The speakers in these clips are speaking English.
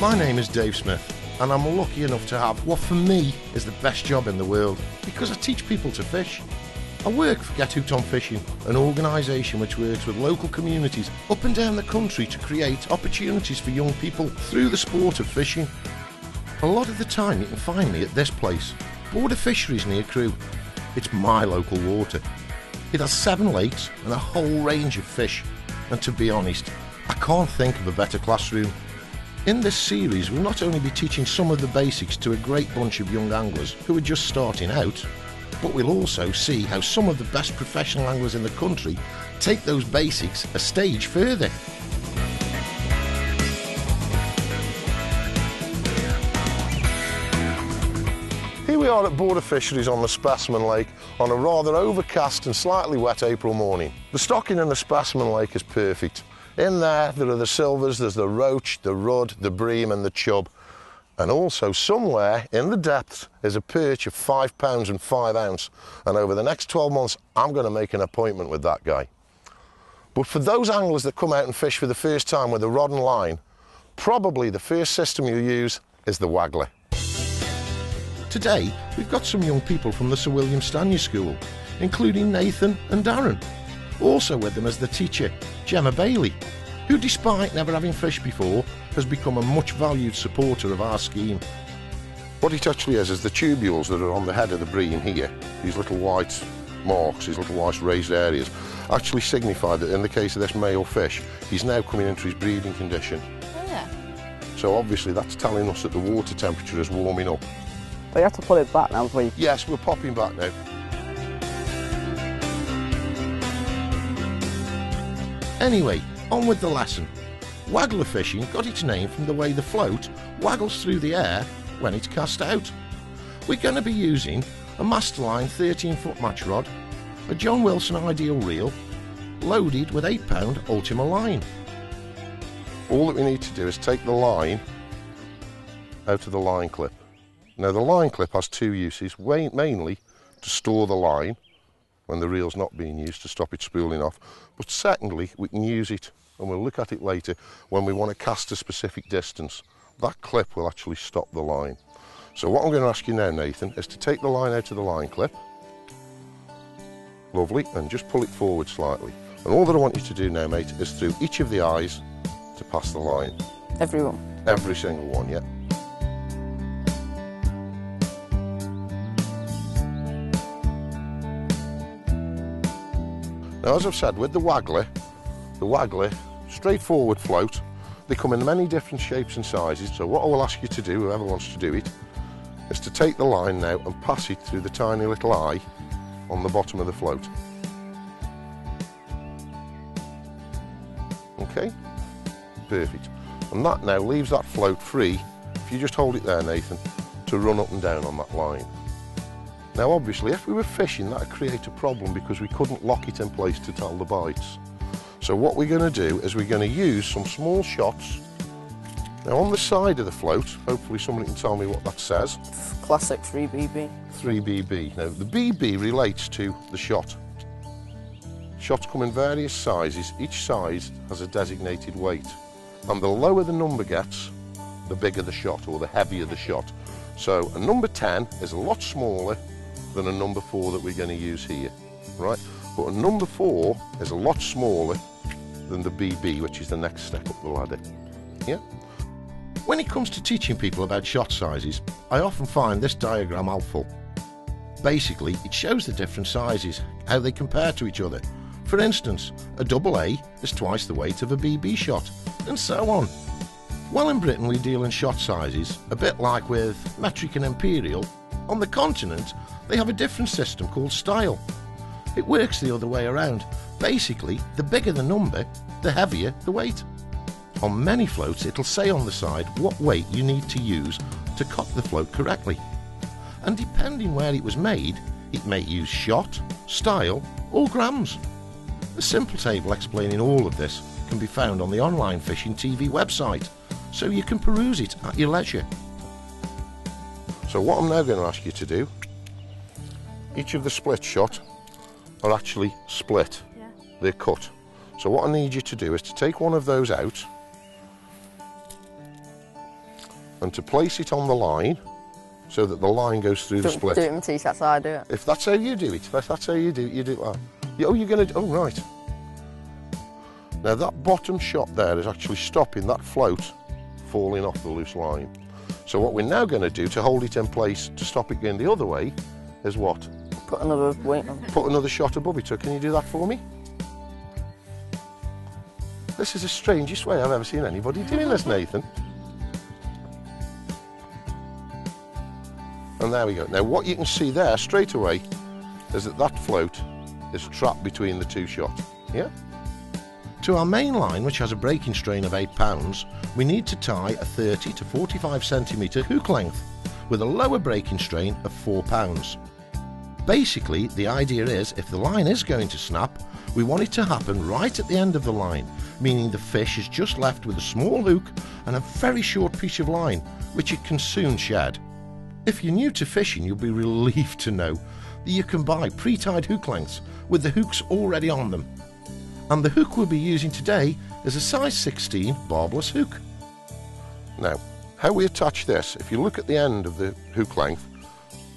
My name is Dave Smith, and I'm lucky enough to have what for me is the best job in the world, because I teach people to fish. I work for Get Hooked on Fishing, an organisation which works with local communities up and down the country to create opportunities for young people through the sport of fishing. A lot of the time you can find me at this place, Border Fisheries near Crewe. It's my local water. It has 7 lakes and a whole range of fish, and to be honest, I can't think of a better classroom. In this series we'll not only be teaching some of the basics to a great bunch of young anglers who are just starting out, but we'll also see how some of the best professional anglers in the country take those basics a stage further. Here we are at Border Fisheries on the Specimen Lake on a rather overcast and slightly wet April morning. The stocking in the Specimen Lake is perfect. In there are the silvers, there's the roach, the rudd, the bream and the chub. And also somewhere in the depths is a perch of 5 pounds and 5 ounce. And over the next 12 months, I'm going to make an appointment with that guy. But for those anglers that come out and fish for the first time with a rod and line, probably the first system you use is the waggler. Today, we've got some young people from the Sir William Stanley School, including Nathan and Darren. Also with them as the teacher, Gemma Bailey, who despite never having fished before, has become a much valued supporter of our scheme. What it actually is the tubules that are on the head of the bream here, these little white marks, these little white raised areas, actually signify that in the case of this male fish, he's now coming into his breeding condition. Oh yeah. So obviously that's telling us that the water temperature is warming up. But you have to pull it back now before you... Yes, we're popping back now. Anyway, on with the lesson. Waggler fishing got its name from the way the float waggles through the air when it's cast out. We're going to be using a Masterline 13-foot match rod, a John Wilson Ideal reel, loaded with 8-pound Ultima line. All that we need to do is take the line out of the line clip. Now the line clip has 2 uses, mainly to store the line when the reel's not being used to stop it spooling off, but secondly we can use it, and we'll look at it later, when we want to cast a specific distance. That clip will actually stop the line. So what I'm going to ask you now, Nathan, is to take the line out of the line clip, lovely, and just pull it forward slightly. And all that I want you to do now, mate, is through each of the eyes to pass the line. Every one? Every single one, yeah. Now, as I've said, with the waggler, straightforward float, they come in many different shapes and sizes. So what I will ask you to do, whoever wants to do it, is to take the line now and pass it through the tiny little eye on the bottom of the float. Okay? Perfect. And that now leaves that float free, if you just hold it there, Nathan, to run up and down on that line. Now obviously if we were fishing that would create a problem because we couldn't lock it in place to tell the bites. So what we're going to do is we're going to use some small shots. Now on the side of the float, hopefully somebody can tell me what that says. Classic 3BB. 3BB. Now the BB relates to the shot. Shots come in various sizes, each size has a designated weight. And the lower the number gets, the bigger the shot or the heavier the shot. So a number 10 is a lot smaller than a number 4 that we're going to use here, right? But a number 4 is a lot smaller than the BB, which is the next step up the ladder. Yeah? When it comes to teaching people about shot sizes, I often find this diagram helpful. Basically, it shows the different sizes, how they compare to each other. For instance, a AA is twice the weight of a BB shot, and so on. Well, in Britain we deal in shot sizes, a bit like with metric and imperial. On the continent, they have a different system called style. It works the other way around. Basically, the bigger the number, the heavier the weight. On many floats, it'll say on the side what weight you need to use to cock the float correctly. And depending where it was made, it may use shot, style, or grams. A simple table explaining all of this can be found on the Online Fishing TV website, so you can peruse it at your leisure. So what I'm now going to ask you to do, each of the split shot are actually split. Yeah. They're cut. So what I need you to do is to take one of those out and to place it on the line so that the line goes through the split. Do it, Matisse, that's how I do it. If that's how you do it, that's how you do it, you do it well. Oh, you're going to, oh right. Now that bottom shot there is actually stopping that float falling off the loose line. So what we're now going to do to hold it in place to stop it going the other way is what? Put another weight on. Put another shot above it. So can you do that for me? This is the strangest way I've ever seen anybody doing this, Nathan. And there we go. Now what you can see there straight away is that that float is trapped between the two shot. Yeah? To our main line, which has a breaking strain of 8 pounds, we need to tie a 30 to 45 centimetre hook length with a lower breaking strain of 4 pounds. Basically, the idea is if the line is going to snap, we want it to happen right at the end of the line, meaning the fish is just left with a small hook and a very short piece of line, which it can soon shed. If you're new to fishing, you'll be relieved to know that you can buy pre-tied hook lengths with the hooks already on them. And the hook we'll be using today is a size 16 barbless hook. Now, how we attach this, if you look at the end of the hook length,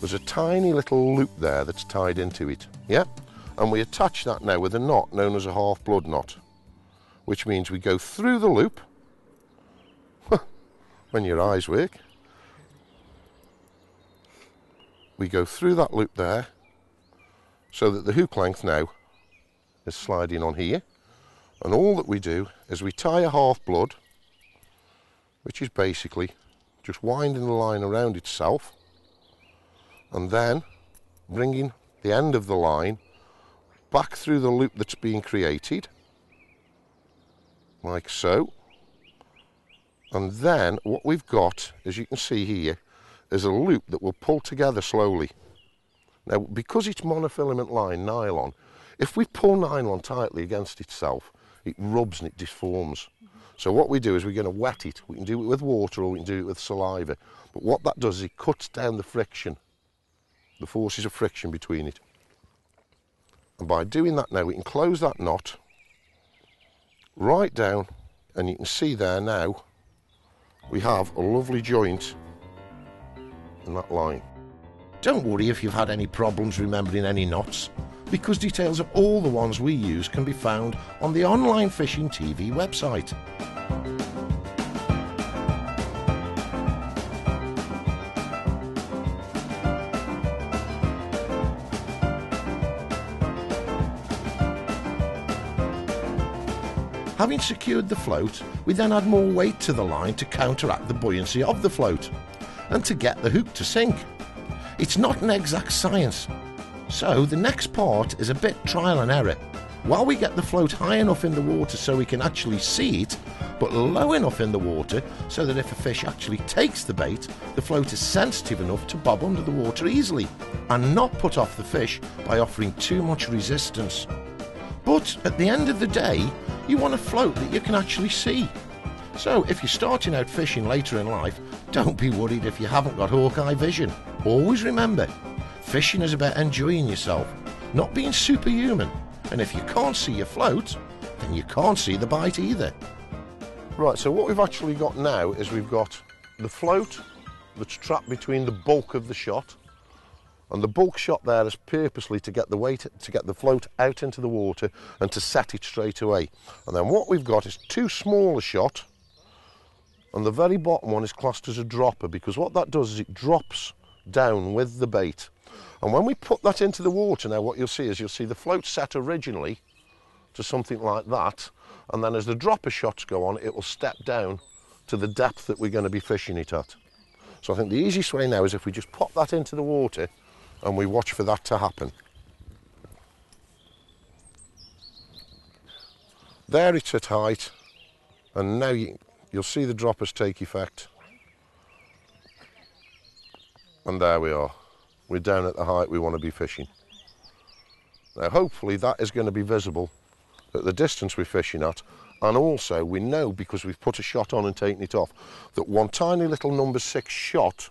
there's a tiny little loop there that's tied into it, yeah? And we attach that now with a knot known as a half blood knot, which means we go through the loop, when your eyes work, we go through that loop there, so that the hook length now is sliding on here, and all that we do is we tie a half blood, which is basically just winding the line around itself and then bringing the end of the line back through the loop that's being created, like so. And then what we've got, as you can see here, is a loop that will pull together slowly. Now, because it's monofilament line, nylon, if we pull nylon tightly against itself, it rubs and it deforms. So what we do is we're going to wet it. We can do it with water or we can do it with saliva. But what that does is it cuts down the friction, the forces of friction between it. And by doing that now, we can close that knot right down, and you can see there now we have a lovely joint in that line. Don't worry if you've had any problems remembering any knots, because details of all the ones we use can be found on the Online Fishing TV website. Having secured the float, we then add more weight to the line to counteract the buoyancy of the float and to get the hook to sink. It's not an exact science, so the next part is a bit trial and error. While we get the float high enough in the water so we can actually see it, but low enough in the water so that if a fish actually takes the bait, the float is sensitive enough to bob under the water easily and not put off the fish by offering too much resistance. But at the end of the day, you want a float that you can actually see. So if you're starting out fishing later in life, don't be worried if you haven't got hawk-eye vision. Always remember, fishing is about enjoying yourself, not being superhuman. And if you can't see your float, then you can't see the bite either. Right, so what we've actually got now is we've got the float that's trapped between the bulk of the shot, and the bulk shot there is purposely to get the weight, to get the float out into the water and to set it straight away. And then what we've got is two smaller shot, and the very bottom one is classed as a dropper, because what that does is it drops down with the bait. And when we put that into the water now, what you'll see is you'll see the float set originally to something like that, and then as the dropper shots go on, it will step down to the depth that we're going to be fishing it at. So I think the easiest way now is if we just pop that into the water and we watch for that to happen. There it's at height, and now you'll see the droppers take effect. And there we are. We're down at the height we want to be fishing. Now hopefully that is going to be visible at the distance we're fishing at, and also we know, because we've put a shot on and taken it off, that one tiny little number 6 shot,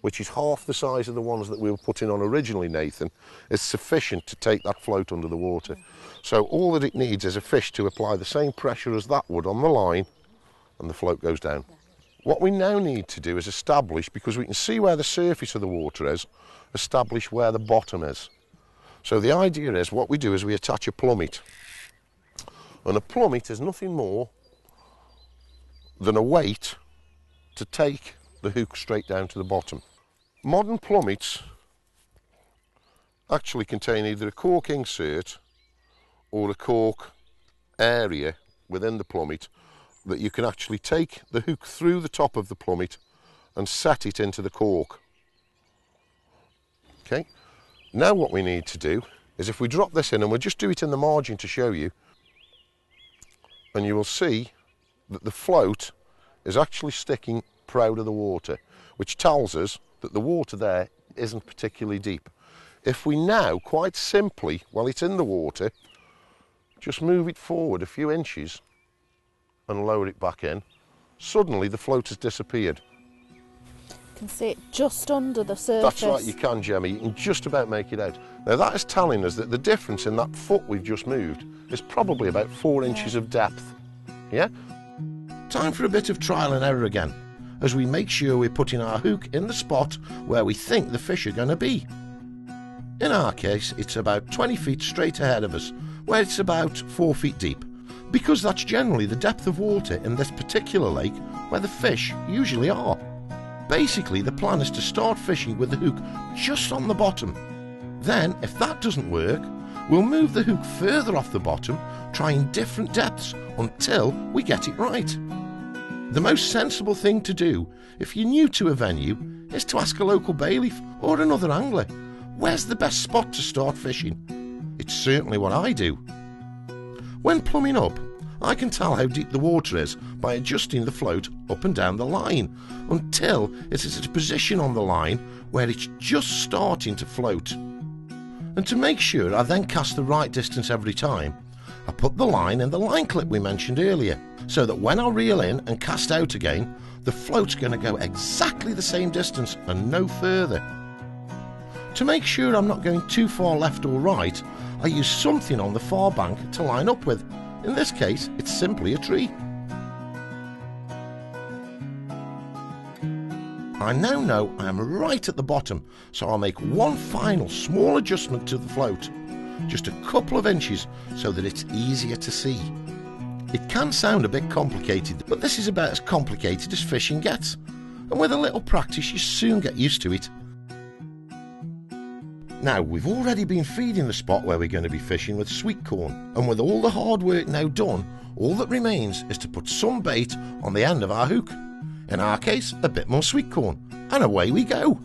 which is half the size of the ones that we were putting on originally, Nathan, is sufficient to take that float under the water. So all that it needs is a fish to apply the same pressure as that would on the line, and the float goes down. What we now need to do is establish, because we can see where the surface of the water is, establish where the bottom is. So the idea is, what we do is we attach a plummet. And a plummet is nothing more than a weight to take the hook straight down to the bottom. Modern plummets actually contain either a cork insert or a cork area within the plummet that you can actually take the hook through the top of the plummet and set it into the cork. Okay, now what we need to do is, if we drop this in, and we'll just do it in the margin to show you, and you will see that the float is actually sticking proud of the water, which tells us that the water there isn't particularly deep. If we now, quite simply, while it's in the water, just move it forward a few inches and lower it back in, suddenly the float has disappeared. You can see it just under the surface. That's right, you can, Gemma. You can just about make it out. Now that is telling us that the difference in that foot we've just moved is probably about 4 inches of depth. Yeah? Time for a bit of trial and error again, as we make sure we're putting our hook in the spot where we think the fish are going to be. In our case, it's about 20 feet straight ahead of us, where it's about 4 feet deep, because that's generally the depth of water in this particular lake where the fish usually are. Basically, the plan is to start fishing with the hook just on the bottom. Then, if that doesn't work, we'll move the hook further off the bottom, trying different depths until we get it right. The most sensible thing to do, if you're new to a venue, is to ask a local bailiff or another angler, where's the best spot to start fishing? It's certainly what I do. When plumbing up, I can tell how deep the water is by adjusting the float up and down the line until it is at a position on the line where it's just starting to float. And to make sure I then cast the right distance every time, I put the line in the line clip we mentioned earlier, so that when I reel in and cast out again, the float's going to go exactly the same distance and no further. To make sure I'm not going too far left or right, I use something on the far bank to line up with. In this case, it's simply a tree. I now know I am right at the bottom, so I'll make one final small adjustment to the float, just a couple of inches, so that it's easier to see. It can sound a bit complicated, but this is about as complicated as fishing gets, and with a little practice you soon get used to it. Now, we've already been feeding the spot where we're going to be fishing with sweet corn, and with all the hard work now done, all that remains is to put some bait on the end of our hook. In our case, a bit more sweet corn, and away we go.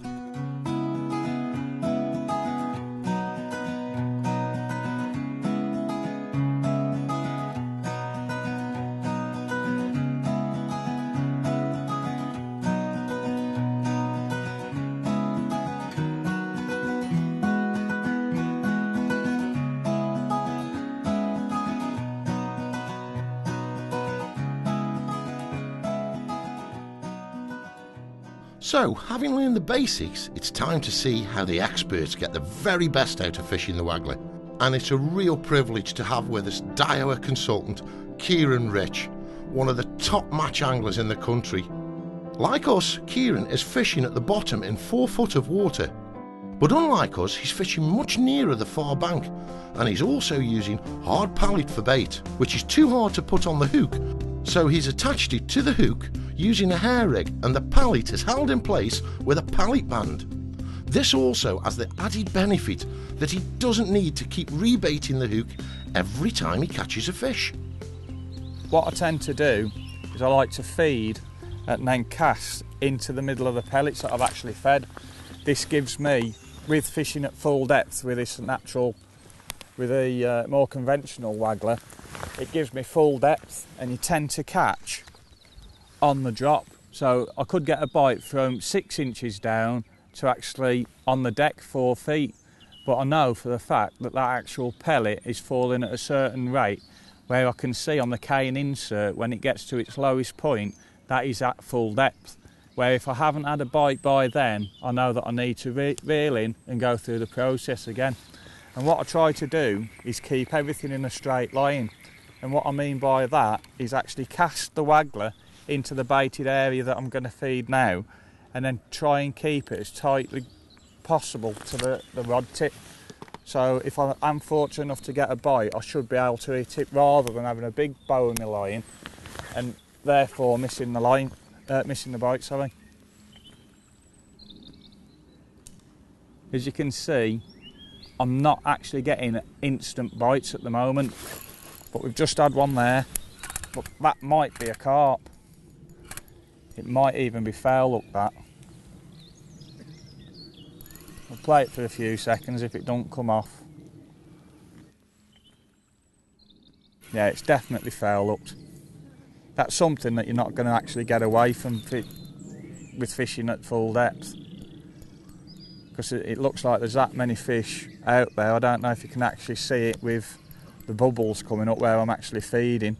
So, having learned the basics, it's time to see how the experts get the very best out of fishing the waggler. And it's a real privilege to have with us Daiwa consultant Kieran Rich, one of the top match anglers in the country. Like us, Kieran is fishing at the bottom in 4 foot of water. But unlike us, he's fishing much nearer the far bank, and he's also using hard pallet for bait, which is too hard to put on the hook, so he's attached it to the hook using a hair rig, and the pallet is held in place with a pallet band. This also has the added benefit that he doesn't need to keep rebaiting the hook every time he catches a fish. What I tend to do is I like to feed and then cast into the middle of the pellets that I've actually fed. This gives me, with fishing at full depth with this natural, with a more conventional waggler, it gives me full depth, and you tend to catch on the drop. So I could get a bite from 6 inches down to actually on the deck 4 feet. But I know for the fact that that actual pellet is falling at a certain rate where I can see on the cane insert when it gets to its lowest point, that is at full depth. Where if I haven't had a bite by then, I know that I need to reel in and go through the process again. And what I try to do is keep everything in a straight line. And what I mean by that is actually cast the waggler into the baited area that I'm going to feed now, and then try and keep it as tightly possible to the rod tip. So if I'm fortunate enough to get a bite, I should be able to hit it rather than having a big bow in my line and therefore missing the bite, sorry. As you can see, I'm not actually getting instant bites at the moment, but we've just had one there. But that might be a carp. It might even be foul hook, that. We'll play it for a few seconds if it don't come off. Yeah, it's definitely foul hooked. That's something that you're not going to actually get away from with fishing at full depth. Because it looks like there's that many fish out there. I don't know if you can actually see it with the bubbles coming up where I'm actually feeding.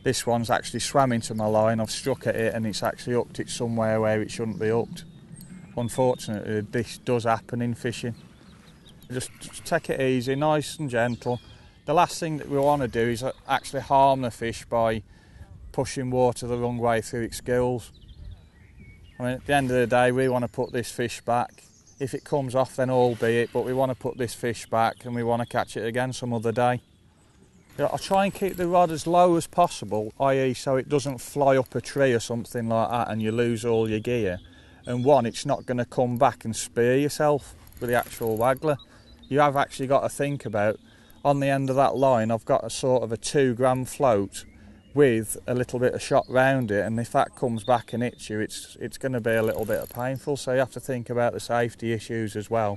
This one's actually swam into my line, I've struck at it and it's actually hooked it somewhere where it shouldn't be hooked. Unfortunately, this does happen in fishing. Just take it easy, nice and gentle. The last thing that we want to do is actually harm the fish by pushing water the wrong way through its gills. I mean, at the end of the day, we want to put this fish back. If it comes off, then all be it, but we want to put this fish back and we want to catch it again some other day. I'll try and keep the rod as low as possible, i.e. so it doesn't fly up a tree or something like that and you lose all your gear. And one, it's not going to come back and spear yourself with the actual waggler. You have actually got to think about, on the end of that line, I've got a sort of a 2 gram float with a little bit of shot round it, and if that comes back and hits you, it's going to be a little bit painful, so you have to think about the safety issues as well.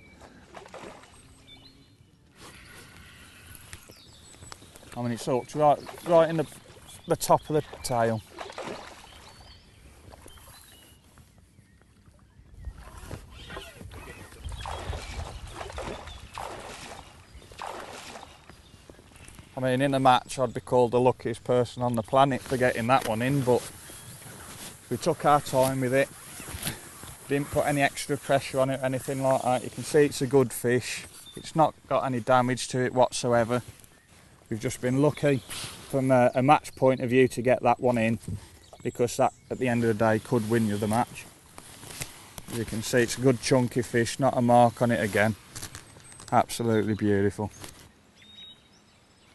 I mean, it's hooked right in the top of the tail. I mean, in a match I'd be called the luckiest person on the planet for getting that one in, but we took our time with it, didn't put any extra pressure on it, anything like that. You can see it's a good fish, it's not got any damage to it whatsoever. We've just been lucky from a match point of view to get that one in, because that at the end of the day could win you the match. As you can see, it's a good chunky fish, not a mark on it again. Absolutely beautiful.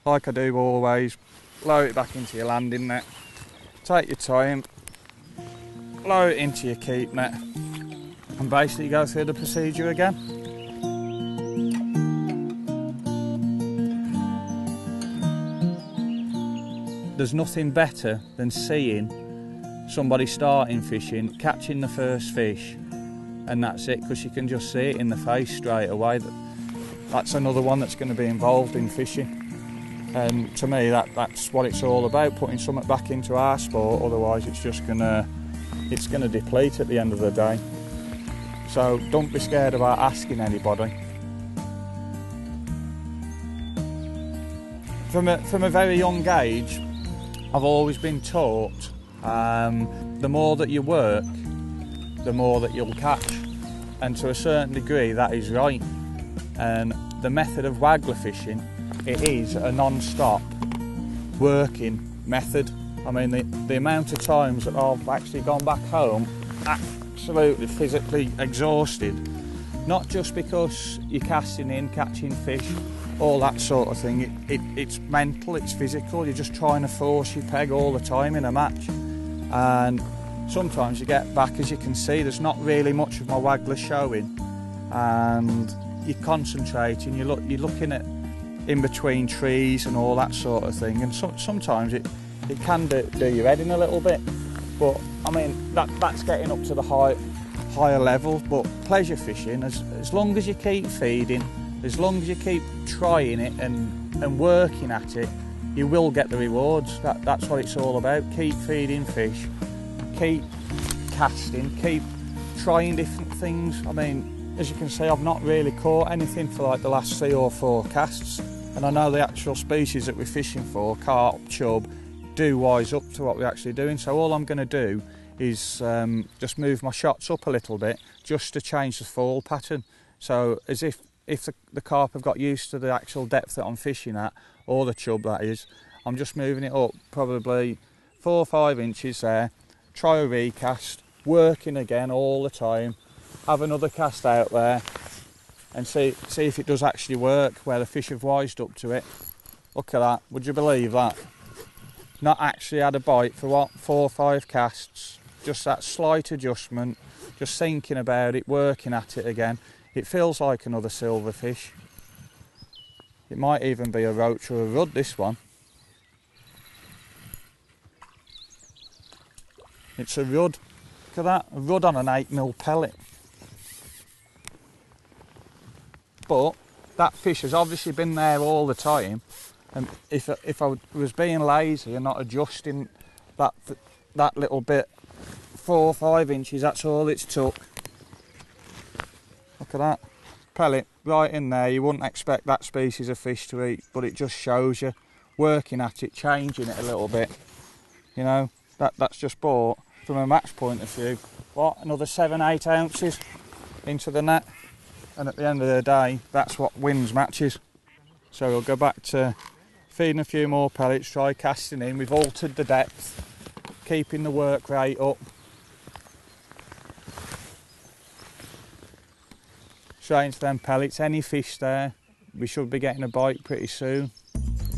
Like I do always, lower it back into your landing net, take your time, lower it into your keep net and basically go through the procedure again. There's nothing better than seeing somebody starting fishing, catching the first fish, and that's it, because you can just see it in the face straight away. That's another one that's going to be involved in fishing. And to me, that's what it's all about, putting something back into our sport, otherwise it's just gonna deplete at the end of the day. So don't be scared about asking anybody. From a very young age, I've always been taught the more that you work, the more that you'll catch. And to a certain degree, that is right. And the method of waggler fishing, it is a non-stop working method. I mean, the amount of times that I've actually gone back home absolutely physically exhausted, not just because you're casting in, catching fish, all that sort of thing. It's mental, it's physical. You're just trying to force your peg all the time in a match. And sometimes you get back, as you can see, there's not really much of my waggler showing. And you're concentrating, you're looking at in between trees and all that sort of thing. And sometimes it can do your head in a little bit. But, I mean, that's getting up to the higher level. But pleasure fishing, as long as you keep feeding, as long as you keep trying it and working at it, you will get the rewards. That's what it's all about. Keep feeding fish, keep casting, keep trying different things. I mean, as you can see, I've not really caught anything for like the last 3 or 4 casts. And I know the actual species that we're fishing for, carp, chub, do wise up to what we're actually doing. So all I'm going to do is just move my shots up a little bit just to change the fall pattern. So as if the carp have got used to the actual depth that I'm fishing at, or the chub that is, I'm just moving it up probably 4 or 5 inches there, try a recast, working again all the time, have another cast out there and see if it does actually work where the fish have wised up to it. Look at that, would you believe that? Not actually had a bite for what, 4 or 5 casts, just that slight adjustment, just thinking about it, working at it again. It feels like another silverfish. It might even be a roach or a rudd, this one. It's a rudd. Look at that, a rudd on an 8mm pellet. But that fish has obviously been there all the time, and if I was being lazy and not adjusting that little bit, 4 or 5 inches, that's all it's took. Look at that pellet right in there. You wouldn't expect that species of fish to eat, but it just shows you working at it, changing it a little bit. You know, that's just brought, from a match point of view, what, another 7-8 ounces into the net. And at the end of the day, that's what wins matches. So we'll go back to feeding a few more pellets, try casting in. We've altered the depth, keeping the work rate up. Straight into them pellets, any fish there, we should be getting a bite pretty soon.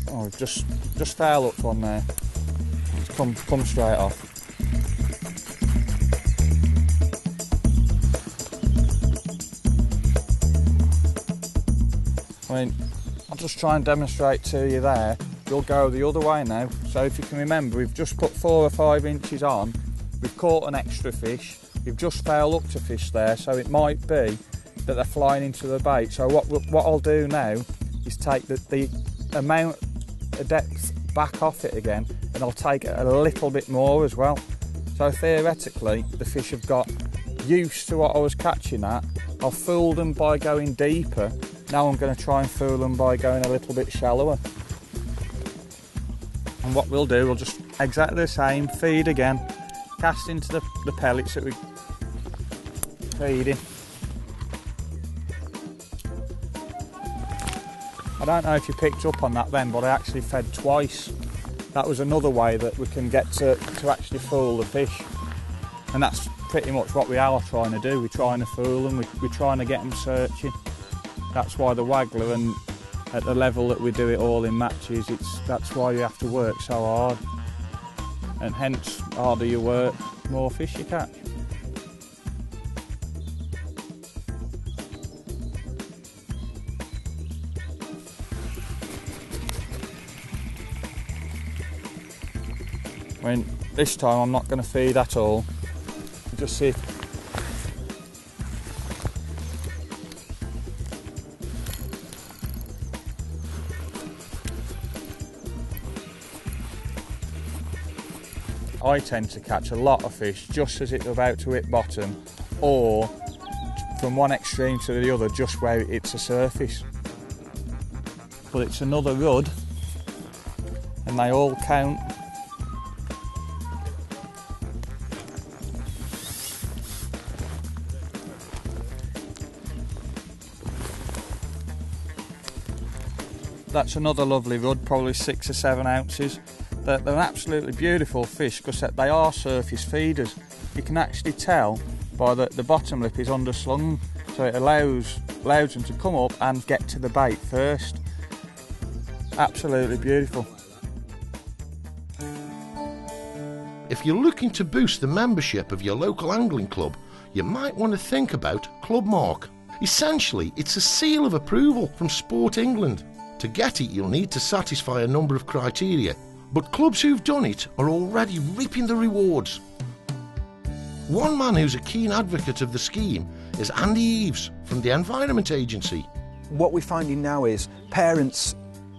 Oh, we've just foul hooked one there. It's come straight off. I mean, I'll just try and demonstrate to you there. We'll go the other way now. So if you can remember, we've just put 4 or 5 inches on. We've caught an extra fish. We've just foul hooked a fish there, so it might be that they're flying into the bait. So what I'll do now is take the amount of depth back off it again, and I'll take it a little bit more as well. So theoretically, the fish have got used to what I was catching at. I've fooled them by going deeper. Now I'm going to try and fool them by going a little bit shallower. And what we'll do, we'll just exactly the same, feed again, cast into the pellets that we're feeding. I don't know if you picked up on that then, but I actually fed twice. That was another way that we can get to actually fool the fish. And that's pretty much what we are trying to do. We're trying to fool them, we're trying to get them searching. That's why the waggler, and at the level that we do it all in matches, that's why you have to work so hard. And hence, harder you work, more fish you catch. I mean, this time I'm not going to feed at all. Just see if I tend to catch a lot of fish just as it's about to hit bottom, or from one extreme to the other, just where it's a surface. But it's another rudd, and they all count. That's another lovely rudd, probably 6 or 7 ounces. They're an absolutely beautiful fish because they are surface feeders. You can actually tell by the bottom lip is underslung, so it allows them to come up and get to the bait first. Absolutely beautiful. If you're looking to boost the membership of your local angling club, you might want to think about Club Mark. Essentially, it's a seal of approval from Sport England. To get it, you'll need to satisfy a number of criteria, but clubs who've done it are already reaping the rewards. One man who's a keen advocate of the scheme is Andy Eves from the Environment Agency. What we're finding now is parents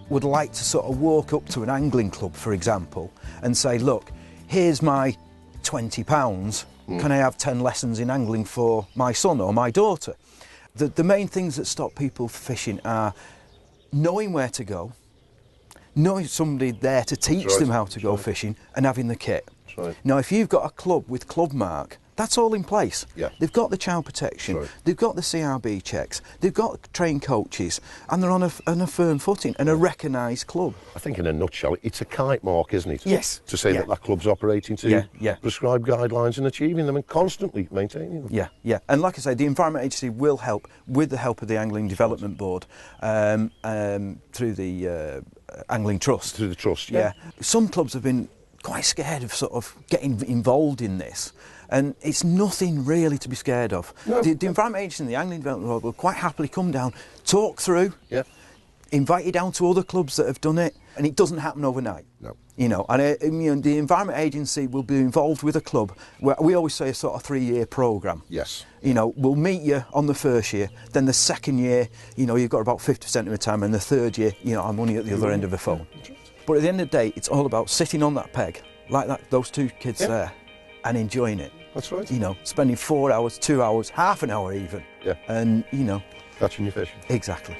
would like to sort of walk up to an angling club, for example, and say, look, here's my £20, can I have 10 lessons in angling for my son or my daughter? The main things that stop people fishing are knowing where to go, knowing somebody there to teach them how to go fishing, and having the kit. Now, if you've got a club with Club Mark, That's all in place. Yeah. They've got the child protection, Right. they've got the CRB checks, they've got trained coaches, and they're on a firm footing and a recognised club. I think in a nutshell, it's a kite mark, isn't it? Yes. To say Yeah. that club's operating to Yeah. prescribed guidelines and achieving them and constantly maintaining them. Yeah, yeah. And like I say, the Environment Agency will help, with the help of the Angling Development Board, through the Angling Trust. Through the trust, Yeah. Some clubs have been quite scared of sort of getting involved in this, and it's nothing really to be scared of. No. The Environment Agency and the Angling Development Board will quite happily come down, talk through, Yeah. invite you down to other clubs that have done it, and it doesn't happen overnight. No. You know, and the Environment Agency will be involved with a club. Where we always say a sort of 3-year programme. Yes. You know, we'll meet you on the first year, then the second year, you know, you've got about 50% of the time, and the third year, you know, I'm only at the other end of the phone. But at the end of the day, it's all about sitting on that peg, like that, those two kids there, and enjoying it. That's right. You know, spending 4 hours, 2 hours, half an hour even. Yeah. And, you know, Catching your fish. exactly.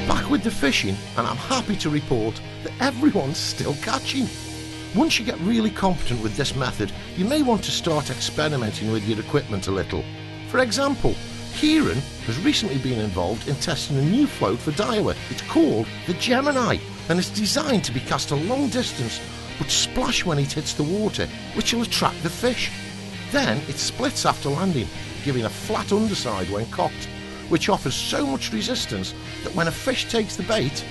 Back with the fishing, and I'm happy to report that everyone's still catching. Once you get really competent with this method, you may want to start experimenting with your equipment a little. For example, Kieran has recently been involved in testing a new float for Daiwa. It's called the Gemini, and it's designed to be cast a long distance but splash when it hits the water, which will attract the fish. Then it splits after landing, giving a flat underside when cocked, which offers so much resistance that when a fish takes the bait,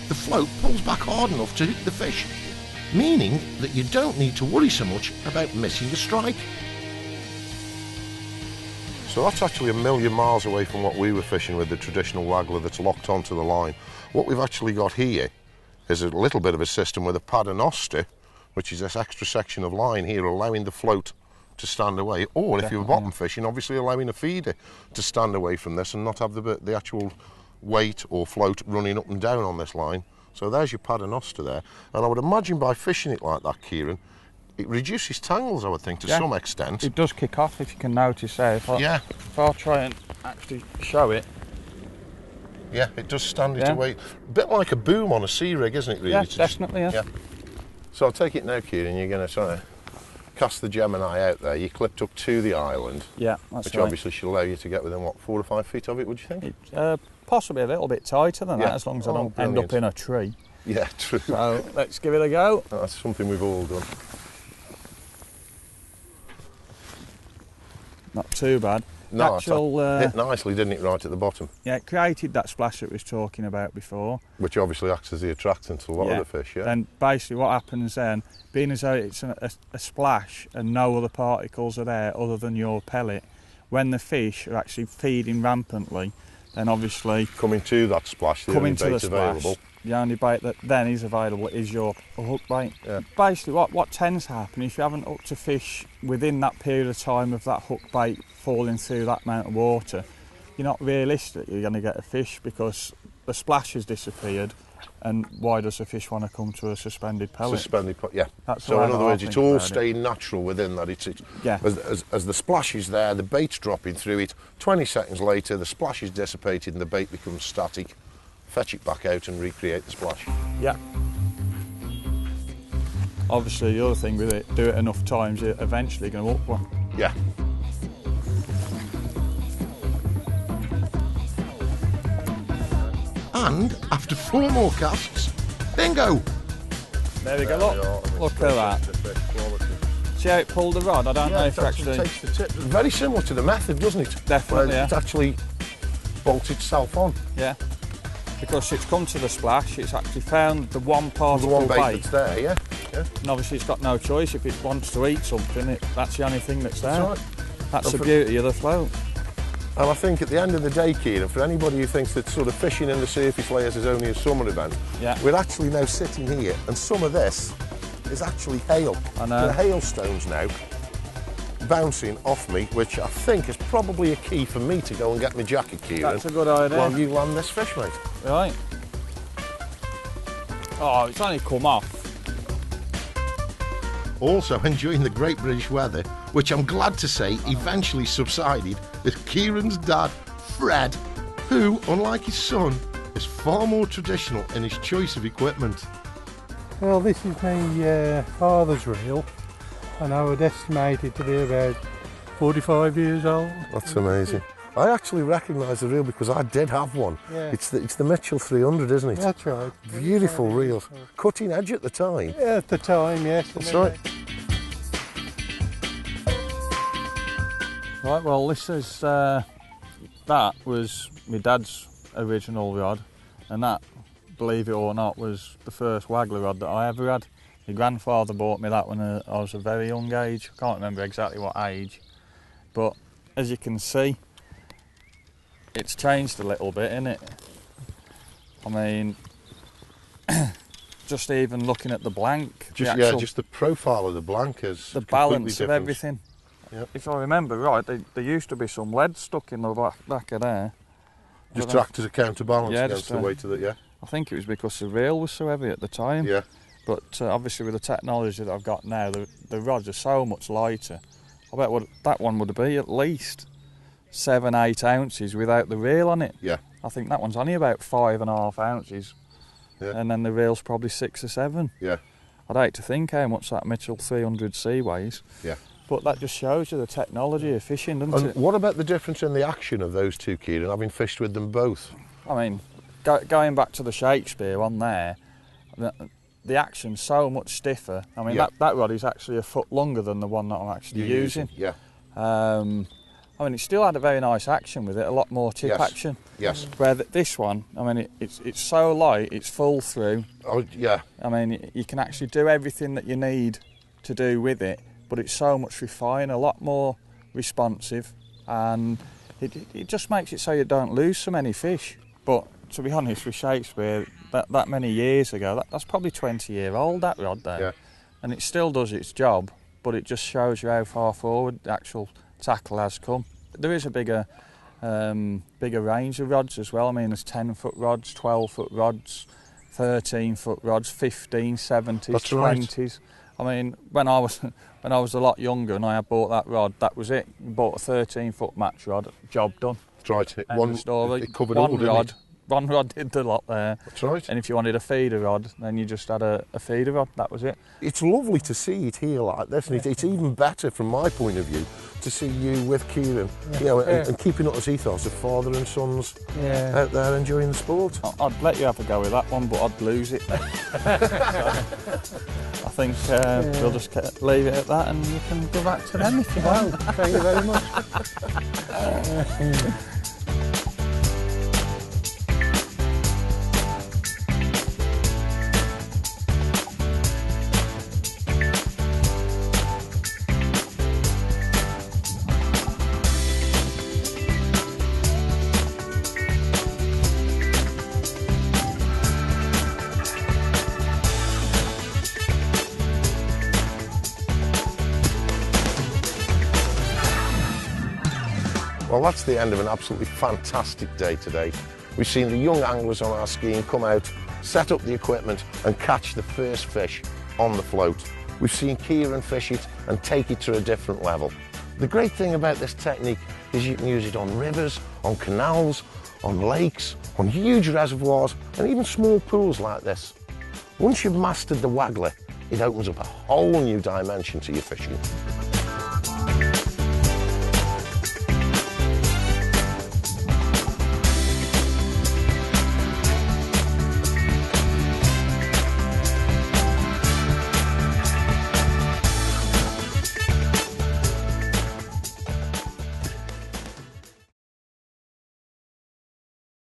the float pulls back hard enough to hit the fish, meaning that you don't need to worry so much about missing a strike. So that's actually a million miles away from what we were fishing with, the traditional waggler that's locked onto the line. What we've actually got here is a little bit of a system with a paternoster, which is this extra section of line here allowing the float to stand away, or if you're bottom fishing, obviously allowing a feeder to stand away from this and not have the actual weight or float running up and down on this line. So there's your paternoster there, and I would imagine by fishing it like that, Kieran, it reduces tangles, I would think, to some extent. It does kick off, if you can notice there. If I try and actually show it. Yeah, it does stand it away. A bit like a boom on a sea rig, isn't it, really? Yeah, definitely, yeah. So I'll take it now, Kieran, you're going to try to cast the Gemini out there. You clipped up to the island. Yeah, that's which right. obviously should allow you to get within, what, 4 or 5 feet of it, would you think? Possibly a little bit tighter than that, as long as I don't end up in a tree. Yeah, true. So let's give it a go. That's something we've all done. Not too bad. No, hit nicely, didn't it, right at the bottom? Yeah, it created that splash that we was talking about before. Which obviously acts as the attractant to a lot of the fish, yeah? Then basically what happens then, being as though it's a splash and no other particles are there other than your pellet, when the fish are actually feeding rampantly, then obviously... Coming to that splash, the only bait available. The only bait that then is available is your hook bait. Yeah. Basically what tends to happen, if you haven't hooked a fish within that period of time of that hook bait falling through that amount of water, you're not realistic you're going to get a fish because the splash has disappeared, and why does a fish want to come to a suspended pellet? Yeah. That's so in other words, it's all about staying natural within that. Yeah. As the splash is there, the bait's dropping through it, 20 seconds later the splash is dissipated and the bait becomes static. Fetch it back out and recreate the splash. Yeah. Obviously the other thing with it, do it enough times, you're eventually going to hook one. Yeah. And after 4 more casts, bingo! There we go, look at that. See how it pulled the rod? I don't know if it actually... takes the tip. Very similar to the method, doesn't it? Definitely, Where it actually bolts itself on. Yeah. Because it's come to the splash, it's actually found the one particle The one bait bait. that's there, yeah. And obviously it's got no choice. If it wants to eat something, that's the only thing that's there. That's right. That's the beauty of the float. And I think at the end of the day, Kieran, for anybody who thinks that sort of fishing in the surface layers is only a summer event, we're actually now sitting here, and some of this is actually hail. I know. There are hailstones now bouncing off me, which I think is probably a key for me to go and get my jacket, Kieran. That's a good idea. While you land this fish, mate. Right. Oh, it's only come off. Also enjoying the great British weather, which I'm glad to say eventually subsided, is Kieran's dad, Fred, who, unlike his son, is far more traditional in his choice of equipment. Well, this is my father's reel. and I would estimate it to be about 45 years old. That's amazing. I actually recognise the reel because I did have one. Yeah. It's the Mitchell 300, isn't it? That's right. Beautiful reel. Cutting edge at the time. Yeah, at the time, yes. That's right. Right, well, this is that was my dad's original rod, and that, believe it or not, was the first waggler rod that I ever had. My grandfather bought me that when I was a very young age. I can't remember exactly what age, but as you can see, it's changed a little bit, innit? I mean, just even looking at the blank, Just the profile of the blank is the completely balance different. of everything. Yep. If I remember right, there used to be some lead stuck in the back of there. Just to act as a counterbalance Yeah, against just, the weight of it, yeah? I think it was because the reel was so heavy at the time. Yeah. But obviously with the technology that I've got now, the rods are so much lighter. I bet that one would be at least 7-8 ounces without the reel on it. Yeah. I think that one's only about 5.5 ounces. Yeah. And then the reel's probably 6 or 7. Yeah. I'd hate to think how much that Mitchell 300C weighs. Yeah. But that just shows you the technology of fishing, doesn't And it? what about the difference in the action of those two, Kieran, having fished with them both? I mean, going back to the Shakespeare on there, the action's so much stiffer. I mean, Yeah. that rod is actually a foot longer than the one that I'm actually using. Yeah. I mean, it still had a very nice action with it, a lot more tip Yes. action. Yes. Where this one, I mean, it's so light, it's full through. Oh, yeah. I mean, you can actually do everything that you need to do with it, but it's so much refined, a lot more responsive, and it just makes it so you don't lose so many fish. But to be honest, with Shakespeare, that many years ago, that's probably 20-year-old, that rod there. Yeah. And it still does its job, but it just shows you how far forward the actual tackle has come. There is a bigger range of rods as well. I mean, there's 10-foot rods, 12-foot rods, 13-foot rods, 15, 70s, That's 20s. right. I mean, when I was a lot younger and I had bought that rod, that was it. Bought a 13-foot match rod, job done. That's right. End of story. It covered one all, didn't rod. it? One rod did the lot there. That's right. And if you wanted a feeder rod, then you just had a feeder rod. That was it. It's lovely to see it here like this, and it's even better from my point of view to see you with Kieran, you know, and keeping up this ethos of father and sons out there enjoying the sport. I'd let you have a go with that one, but I'd lose it. So, I think we'll just leave it at that, and you can go back to them if you want. Thank you very much. Well, that's the end of an absolutely fantastic day today. We've seen the young anglers on our scheme come out, set up the equipment and catch the first fish on the float. We've seen Kieran fish it and take it to a different level. The great thing about this technique is you can use it on rivers, on canals, on lakes, on huge reservoirs and even small pools like this. Once you've mastered the waggler, it opens up a whole new dimension to your fishing.